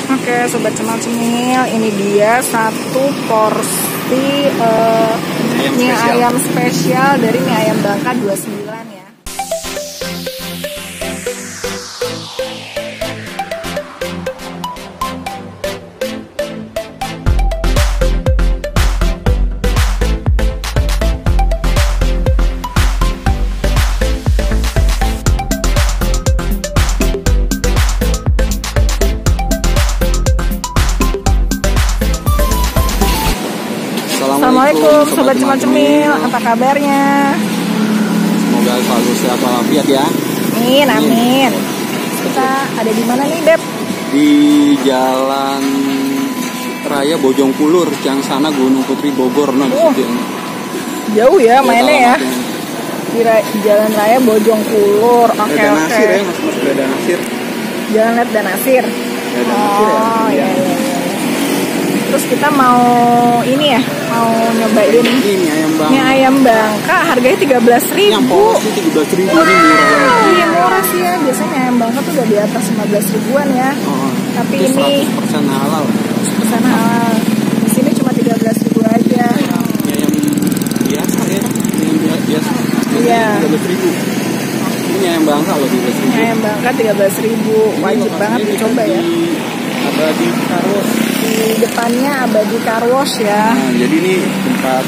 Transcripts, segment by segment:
Oke, sobat cemil-cemil, ini dia satu porsi mie ayam spesial dari Mie Ayam Bangka 29 ya. Assalamualaikum sobat cemil-cemil, apa kabarnya? Semoga selalu sehat walafiat ya. Amin, amin. Kita ada di mana nih, Beb? Di Jalan Raya Bojongkulur, Ciangsana, Gunung Putri, Bogor. Jauh ya mainnya ya. Di Jalan Raya Bojongkulur. Oke. Nasir ya, Mas Breda Nasir. Jalan Let dan Nasir. Oh iya. Terus kita mau ini ya, mau nyobain ini mie ayam Bangka, harganya 13.000. Yang porsi 13.000 ini murah. Iya murah sih ya, biasanya mie ayam Bangka tuh udah di atas 15 ribuan ya. Tapi ini 100% halal. 100% halal. Di sini cuma 13.000 aja. Mie ayam biasa ya, mie biasa. Iya. 13.000. Ini mie ayam Bangka loh 13.000. Mie ayam Bangka 13.000, wajib banget dicoba ya. Abadi Carwash. Di depannya Abadi Carwash ya. Nah, jadi ini tempat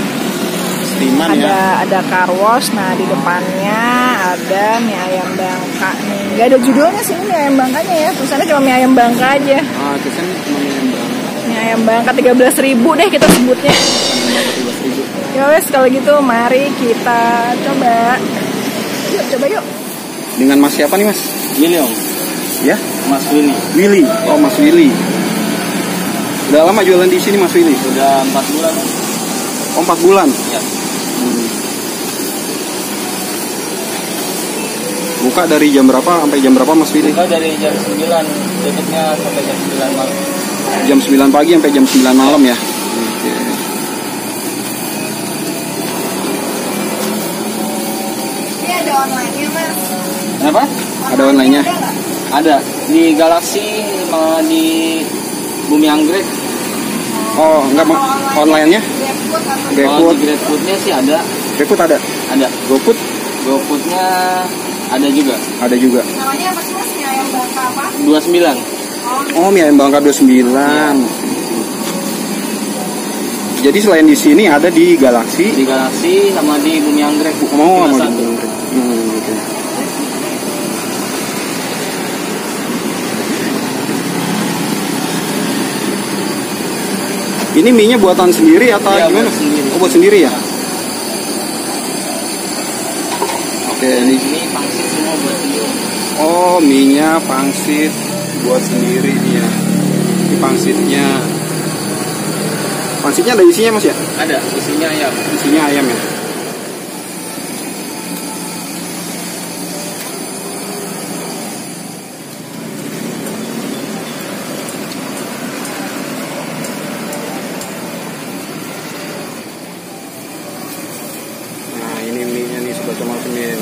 steaman ya. Ada carwash, nah di depannya ada mie ayam Bangka nih. Gak ada judulnya sih mie ayam Bangkanya ya, tulisannya cuma mie ayam Bangka aja. Tulisannya cuma mie ayam Bangka. Mie ayam Bangka 13.000 deh kita sebutnya. 13.000. Ya wes kalau gitu mari kita coba. Yuk coba yuk. Dengan Mas siapa nih Mas? Willy Om. Ya? Mas Willy. Willy. Oh Mas Willy. Udah lama jualan di sini Mas Willy? Sudah 4 bulan. Oh 4 bulan? Ya. Buka dari jam berapa sampai jam berapa Mas Willy? Buka dari jam 9, tutupnya sampai jam 9 malam. Jam 9 pagi sampai jam 9 malam ya? Oke. Ini ada online-nya Mas. Kenapa? Ada online-nya? Ada. Di Galaxy sama di Bumi Anggrek. Oh enggak online-nya? Kalau di GrabFood-nya sih ada. GrabFood ada? Ada. GoFood? GoFood-nya ada juga. Ada juga. Namanya apa sih Mas? Mie ayam Bangka apa? 29. Oh mie ayam Bangka 29. Jadi selain di sini ada di Galaxy? Di Galaxy sama di Bumi Anggrek. Oh sama di Bumi Anggrek. Okay. Ini mie-nya buatan sendiri atau gimana? Buat sendiri. Oh, buat sendiri ya? Oke, Ini pangsit semua buat sendiri. Oh, mie-nya pangsit buat sendiri nih ya. Ini pangsitnya. Pangsitnya ada isinya Mas ya? Ada, isinya ayam. Isinya ayam ya? Ini mie-nya nih sobat cemil.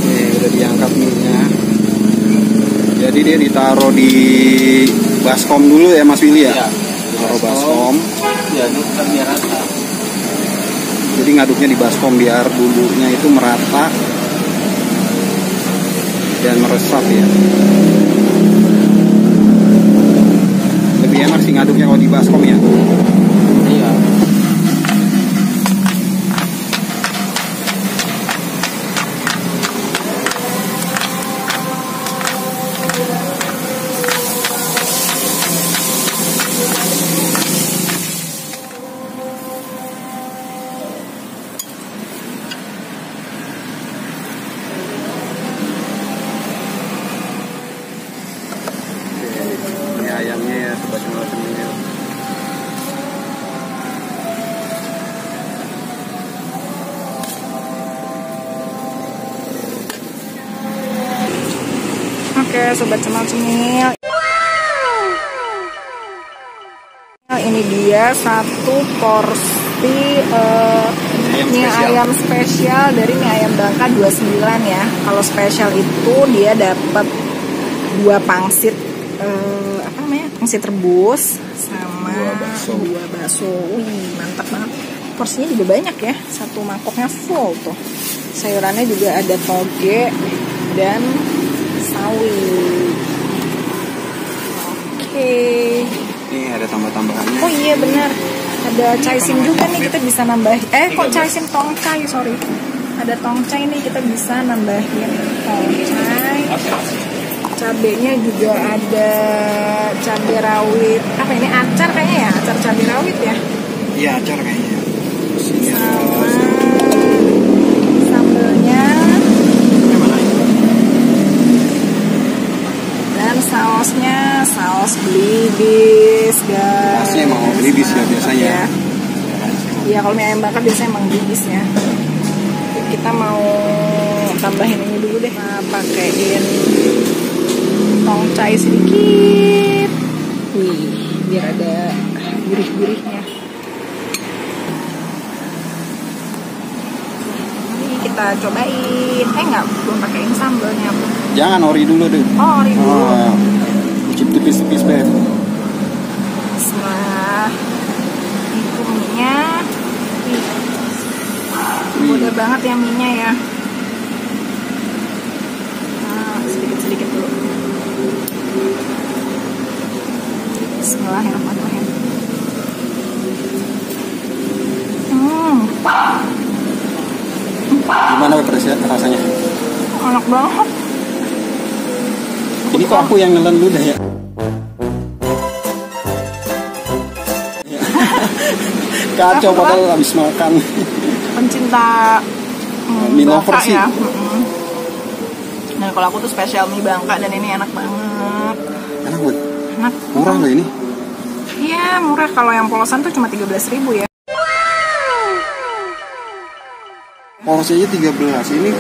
Nih udah diangkat mie-nya. Jadi dia ditaruh di baskom dulu ya Mas Willy ya? Iya. Taruh baskom. Ya, itu kan biar rata. Jadi ngaduknya di baskom biar bumbunya itu merata dan meresap ya. Lebih enak sih ngaduknya kalau di baskom ya. Iya. Ini ayamnya ya sobat cemil. Oke, sobat cemil-cemil. Wow. ini dia satu porsi mie ayam spesial dari Mie Ayam Bangka 29 ya. Kalau spesial itu dia dapat 2 pangsit pangsit rebus sama 2 bakso. Wih, mantap banget. Porsinya juga banyak ya. Satu mangkoknya full tuh. Sayurannya juga ada toge dan sawi. Oke. Ini ada tambah-tambahannya. Oh iya benar. Ada caisim juga nih, kita bisa nambahin. Kok caisim tongcai, sorry. Ada tongcai nih, kita bisa nambahin tongcai. Cabenya juga ada cabai rawit. Apa ini acar kayaknya ya? Acar cabai rawit ya? Iya, acar kayaknya. Sama sambelnya. Dan sausnya saus belibis, guys. Sausnya emang belibis ya biasanya. Iya, kalau Mie Ayam Bangka biasanya emang belibis ya. Kita mau tambahin ini dulu deh. Nah, pakein tongcai sedikit. Wih, biar ada gurih-gurihnya. Ini kita cobain. Belum pakein sambalnya. Jangan, ori dulu deh. Oh, ori dulu. Cip tipis-tipis, Beb. Bismillah. Itu mie-nya. Mudah banget ya mie-nya ya. Nah, sedikit-sedikit dulu. Bismillahirrahmanirrahim. Gimana rasanya? Enak banget. Ini kok aku yang nelen ludah ya? Kacau padahal habis makan. Pencinta mie lover Bangka sih. Ya. Nah, kalau aku tuh spesial mie Bangka dan ini enak banget. Enak banget. Enak. Murah loh ini. Iya, murah. Kalau yang polosan tuh cuma 13.000 ya. Porsinya 13. Ini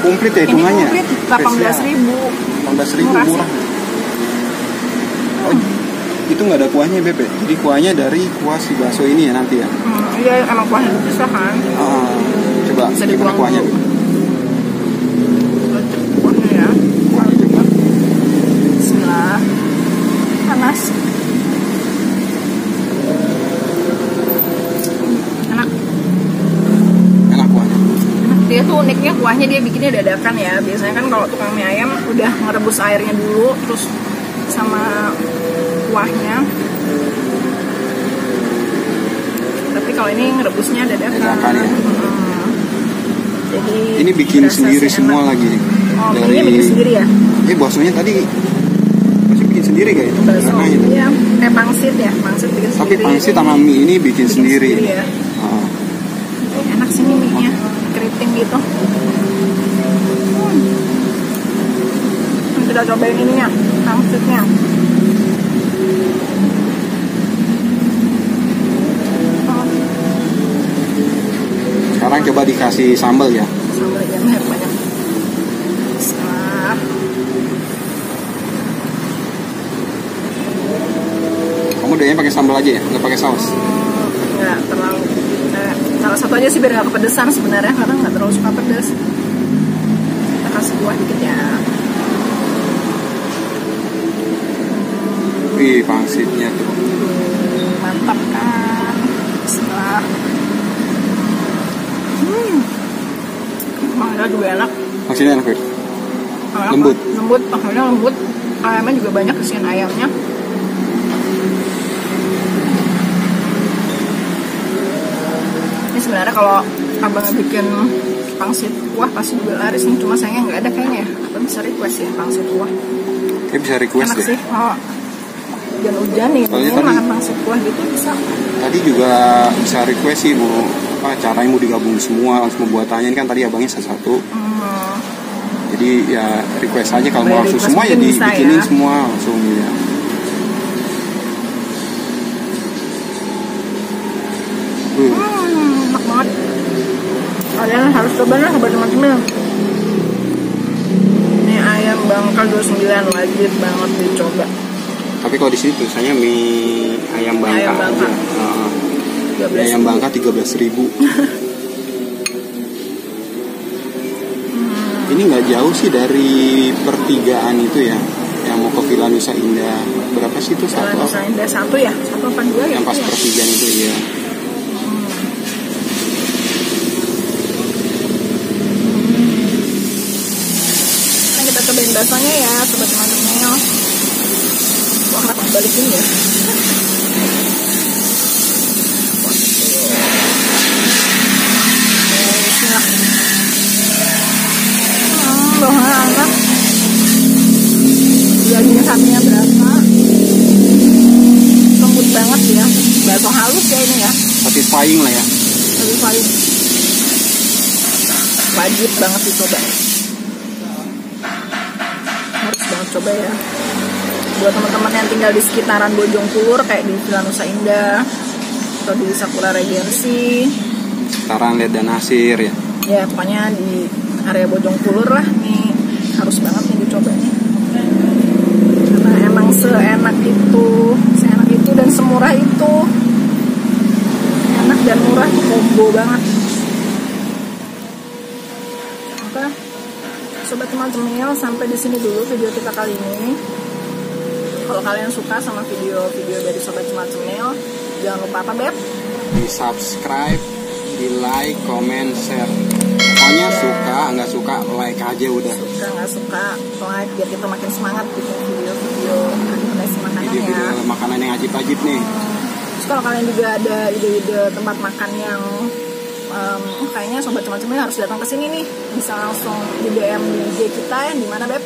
komplit ya hitungannya. Ini komplit 18.000. 18.000 murah. Oh, itu nggak ada kuahnya, Beb. Jadi kuahnya dari kuah si bakso ini ya nanti ya. Iya, emang kuahnya bisa kan. Coba Bisa gimana dibuang kuahnya? dulu. Kuahnya ya. Kuahnya coba. Bismillah. Panas. Enak. Enak kuahnya. Dia tuh uniknya kuahnya dia bikinnya dadakan ya. Biasanya kan kalau tukang mie ayam udah ngerebus airnya dulu terus sama kuahnya. Tapi kalau ini ngerebusnya dadakan ya. Jadi ini bikin sendiri semua enak. lagi. Oh, ini bikin sendiri ya? Baksonya tadi masih bikin sendiri kayak itu. Bakso, iya. Pangsit ya, pangsit bikin tapi sendiri. pangsit sama mie ini bikin sendiri ya. Enak sih nih mie-nya, keriting gitu. Kita cobain ininya, pangsitnya. Sekarang coba dikasih sambal ya. Sambal aja banyak. Kamu doanya pakai sambal aja ya, nggak pakai saus? Nggak terlalu. Salah satu aja sih biar nggak kepedesan sebenarnya, karena nggak terlalu suka pedas. Kita kasih kuah dikit ya. Wih, pangsitnya tuh. Mantap kan. Bismillah. Mangga juga enak. Pangsitnya enak, lembut. Lembut, akhirnya lembut. Ayamnya juga banyak isian ayamnya. Ini sebenarnya kalau abang bikin pangsit kuah pasti juga laris nih, cuma sayangnya nggak ada kayaknya ya. Abang bisa request ya pangsit kuah. Kayak bisa request enak deh. Sih. Oh, hujan nih, ini makan pangsit kuah gitu bisa. Tadi juga bisa request sih mau caranya mau digabung semua langsung buatannya, ini kan tadi abangnya satu-satu. Jadi ya request aja kalau mau langsung semua ya dibikinin ya. Semua langsung ya. Enak banget. Kalian harus coba lah buat teman-teman. Ini ayam Bangka 29 wajib banget dicoba. Tapi kalau di sini tulisannya mie ayam Bangka aja. Mie ayam Bangka 13.000. Ini nggak jauh sih dari pertigaan itu ya, yang mau ke Villa Nusa Indah. Berapa sih itu? Villa Nusa Indah 1 ya? 1 apa 2 ya? Yang pas pertigaan itu ya. Nah, kita cobain baksonya ya, sobat teman-teman. Wah, kenapa balikin ya? Bawangnya enak. Daging sapinya berasa, lembut banget ya. Bakso halus ya ini ya. Satisfying lah ya. Satisfying. Wajib banget dicoba. Harus banget coba ya. Buat teman-teman yang tinggal di sekitaran Bojongkulur kayak di Villa Nusa Indah atau di Sakura Regency. Sekitaran Led dan Nasir ya. Ya pokoknya di area Bojongkulur lah nih, harus banget nih dicoba nih. Karena emang seenak itu dan semurah itu. Enak dan murah tuh combo banget. Oke, sobat teman-teman, sampai di sini dulu video kita kali ini. Kalau kalian suka sama video-video dari sobat teman-teman, jangan lupa apa Beb? Di subscribe, di like, comment, share. Pokoknya suka, nggak suka, like aja udah. Suka, nggak suka, like biar kita makin semangat bikin video-video rekomendasi makanan ya. Video makanan yang ajib-ajib nih. Terus kalau kalian juga ada ide-ide tempat makan yang kayaknya sobat teman-teman harus datang ke sini nih, bisa langsung di DM di IG kita ya, di mana Beb?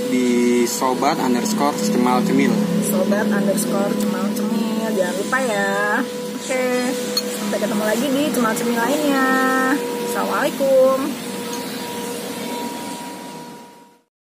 Di sobat_cemal-cemil. Sobat_cemal-cemil, jangan lupa ya. Oke, sampai ketemu lagi di cemil-cemil lainnya. Assalamualaikum.